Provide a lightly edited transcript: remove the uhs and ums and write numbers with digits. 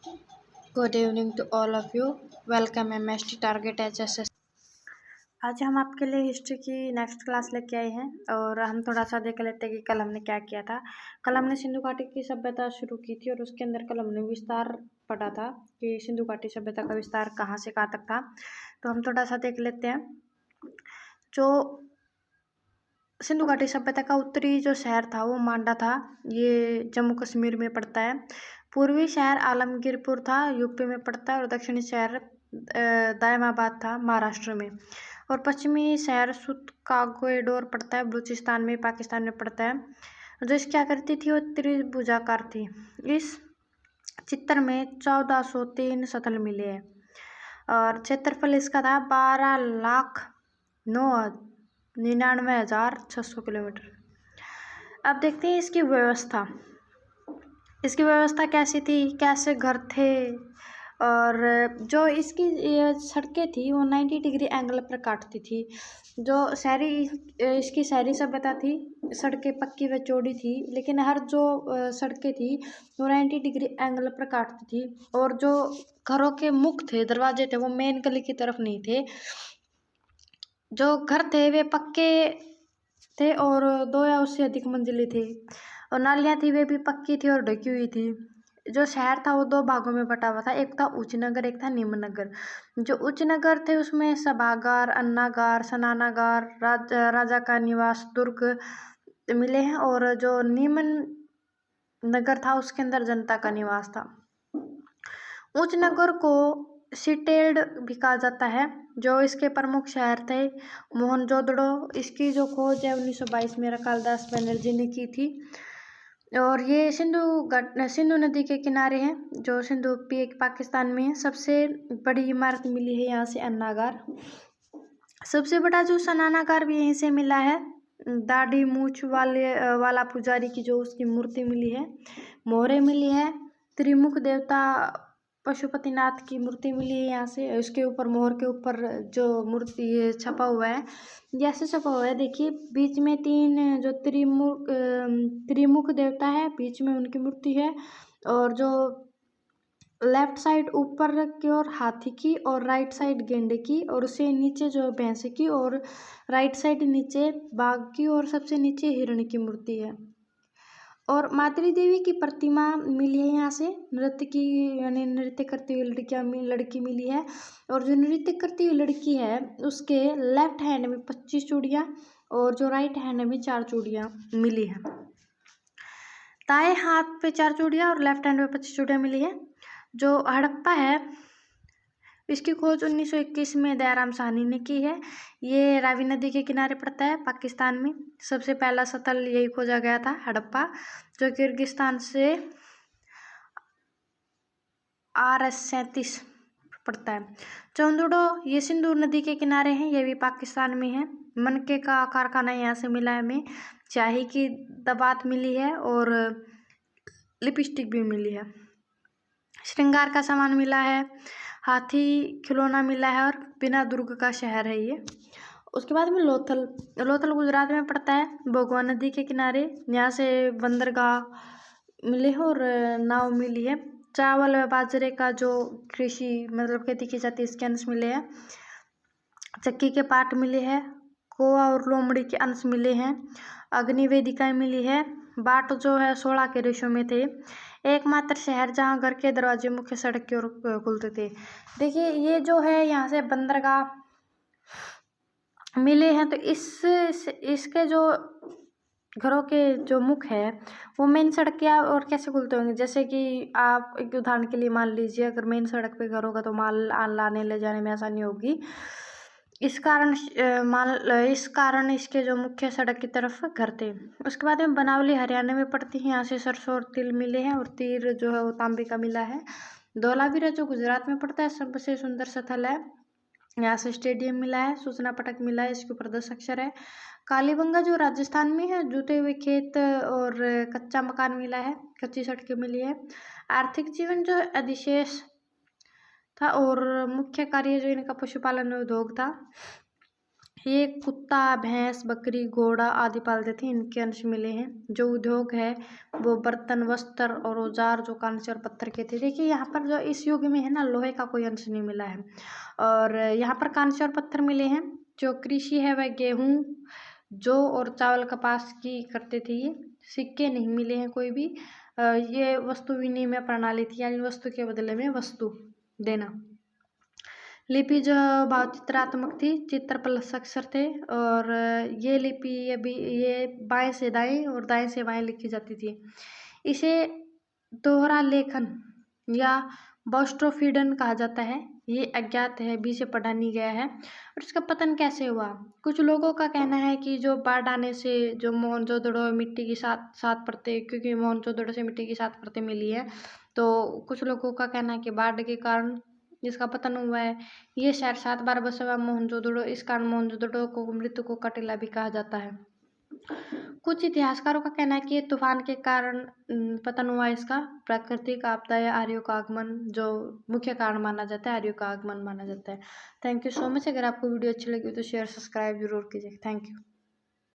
Good evening to all of you. Welcome MST Target HSS। आज हम आपके लिए हिस्ट्री की नेक्स्ट क्लास लेके आए हैं और हम थोड़ा सा देख लेते हैं कि कल हमने क्या किया था। कल हमने सिंधु घाटी की सभ्यता शुरू की थी और उसके अंदर कल हमने विस्तार पढ़ा था कि सिंधु घाटी सभ्यता का विस्तार कहाँ से कहाँ तक था। तो हम थोड़ा सा देख लेते हैं। जो सिंधु घाटी सभ्यता का उत्तरी जो शहर था वो मांडा था। ये जम्मू कश्मीर में पड़ता है। पूर्वी शहर आलमगीरपुर था, यूपी में पड़ता है। और दक्षिणी शहर दायमाबाद था, महाराष्ट्र में। और पश्चिमी शहर सुतकागोडोर पड़ता है, बलूचिस्तान में, पाकिस्तान में पड़ता है। जो इसकी आकृति थी वो त्रिभुजाकार थी। इस चित्र में 1403 स्थल मिले हैं और क्षेत्रफल इसका था 12,09,99,600 किलोमीटर। अब देखते हैं इसकी व्यवस्था। इसकी व्यवस्था कैसी थी, कैसे घर थे, और जो इसकी सड़कें थी वो 90 डिग्री एंगल पर काटती थी। जो शहरी इसकी शहरी सभ्यता थी, सड़कें पक्की व चौड़ी थी, लेकिन हर जो सड़कें थी वो 90 डिग्री एंगल पर काटती थी। और जो घरों के मुख थे, दरवाजे थे, वो मेन गली की तरफ नहीं थे। जो घर थे वे पक्के थे और 2 या उससे अधिक मंजिले थे। और नालियाँ थी वे भी पक्की थी और ढकी हुई थी। जो शहर था वो 2 भागों में बटा हुआ था, एक था उच्च नगर, एक था निम्न नगर। जो उच्च नगर थे उसमें सभागार, अन्नागार, स्नानागार, राजा का निवास, दुर्ग मिले हैं। और जो निम्न नगर था उसके अंदर जनता का निवास था। उच्च नगर को सिटेल्ड भी कहा जाता है। जो इसके प्रमुख शहर थे मोहनजोदड़ो। इसकी जो खोज है 1922 में कालिदास बनर्जी ने की थी। और ये सिंधु नदी के किनारे है, जो सिंधु पाकिस्तान में है। सबसे बड़ी इमारत मिली है यहाँ से अन्नागार। सबसे बड़ा जो स्नानागार भी यहीं से मिला है। दाढ़ी मूछ वाला पुजारी की जो उसकी मूर्ति मिली है। मोहरे मिली है। त्रिमुख देवता पशुपतिनाथ की मूर्ति मिली है यहाँ से। उसके ऊपर, मोहर के ऊपर जो मूर्ति ये छपा हुआ है, जैसे छपा हुआ है देखिए, बीच में 3 जो त्रिमुख देवता है, बीच में उनकी मूर्ति है। और जो लेफ्ट साइड ऊपर की ओर हाथी की और राइट साइड गेंडे की, और उससे नीचे जो भैंस की, और राइट साइड नीचे बाघ की, और सबसे नीचे हिरण की मूर्ति है। और मातृ देवी की प्रतिमा मिली है यहाँ से। नृत्य की, यानी नृत्य करती हुई लड़की मिली है। और जो नृत्य करती हुई लड़की है उसके लेफ्ट हैंड में 25 चूड़ियाँ और जो राइट हैंड में 4 चूड़ियाँ मिली है। दाएं हाथ पे 4 चूड़ियाँ और लेफ्ट हैंड में 25 चूड़ियाँ मिली है। जो हड़प्पा है इसकी खोज 1921 में दयाराम साहनी ने की है। ये रावी नदी के किनारे पड़ता है, पाकिस्तान में। सबसे पहला स्थल यही खोजा गया था, हड़प्पा, जो किर्गिस्तान से RS-37 पड़ता है। चंदुडो ये सिंधु नदी के किनारे हैं, ये भी पाकिस्तान में है। मनके का कारखाना यहाँ से मिला है हमें। चाय की दबात मिली है और लिपस्टिक भी मिली है। श्रृंगार का सामान मिला है, हाथी खिलौना मिला है, और बिना दुर्ग का शहर है ये। उसके बाद में लोथल गुजरात में पड़ता है, भोगवा नदी के किनारे। यहाँ से बंदरगाह मिले हैं और नाव मिली है। चावल व बाजरे का जो कृषि मतलब खेती की जाती है, इसके अंश मिले हैं। चक्की के पाट मिले हैं। कोआ और लोमड़ी के अंश मिले हैं। अग्निवेदिकाएं मिली है। बाट जो है 16 के रेशो में थे। एकमात्र शहर जहाँ घर के दरवाजे मुख्य सड़क की ओर खुलते थे। देखिए ये जो है यहाँ से बंदरगाह मिले हैं, तो इसके जो घरों के जो मुख है वो मेन सड़क क्या और कैसे खुलते होंगे। जैसे कि आप एक उदाहरण के लिए मान लीजिए, अगर मेन सड़क पे घर होगा तो माल लाने ले जाने में आसानी होगी। इस कारण इसके जो मुख्य सड़क की तरफ घर थे। उसके बाद में बनावली हरियाणा में पड़ती है, यहाँ से सरसों और तिल मिले हैं। और तीर जो है वो तांबे का मिला है। धौलावीरा जो गुजरात में पड़ता है, सबसे सुंदर स्थल है। यहाँ से स्टेडियम मिला है, सूचना पटक मिला है, इसके ऊपर 10 अक्षर है। कालीबंगा जो राजस्थान में है, जुते हुए खेत और कच्चा मकान मिला है, कच्ची सड़कें मिली है। आर्थिक जीवन जो है अधिशेष था और मुख्य कार्य जो इनका पशुपालन उद्योग था। ये कुत्ता, भैंस, बकरी, घोड़ा आदि पालते थे, इनके अंश मिले हैं। जो उद्योग है वो बर्तन, वस्त्र और औजार जो कांस्य और पत्थर के थे। देखिए यहाँ पर जो इस युग में है ना, लोहे का कोई अंश नहीं मिला है। और यहाँ पर कांस्य और पत्थर मिले हैं। जो कृषि है वह गेहूँ, जौ और चावल, कपास की करते थे ये। सिक्के नहीं मिले हैं कोई भी। ये वस्तु विनिमय प्रणाली थी, यानी वस्तु के बदले में वस्तु देना। लिपि जो भावचित्रात्मक थी, चित्र प्लस अक्षर थे। और ये लिपि ये बाएं से दाएं और दाएं से बाएं लिखी जाती थी। इसे दोहरा लेखन या बॉस्ट्रोफिडन कहा जाता है। ये अज्ञात है, बी से पढ़ा नहीं गया है। और इसका पतन कैसे हुआ? कुछ लोगों का कहना है कि जो बाढ़ आने से जो मोहनजोदड़ो मिट्टी की सात परतें, क्योंकि मोहनजोदड़ो से मिट्टी की 7 परतें मिली है, तो कुछ लोगों का कहना है कि बाढ़ के कारण जिसका पतन हुआ है। ये शहर 7 बार बसा हुआ मोहनजोदड़ो, इस कारण मोहनजोदड़ो को मृत्यु को कटिला भी कहा जाता है। कुछ इतिहासकारों का कहना है कि ये तूफान के कारण पतन हुआ इसका। प्राकृतिक आपदा या आर्यों का आगमन जो मुख्य कारण माना जाता है, आर्यों का आगमन माना जाता है। Thank you so much. अगर आपको वीडियो अच्छी लगी तो शेयर सब्सक्राइब जरूर कीजिए। Thank you.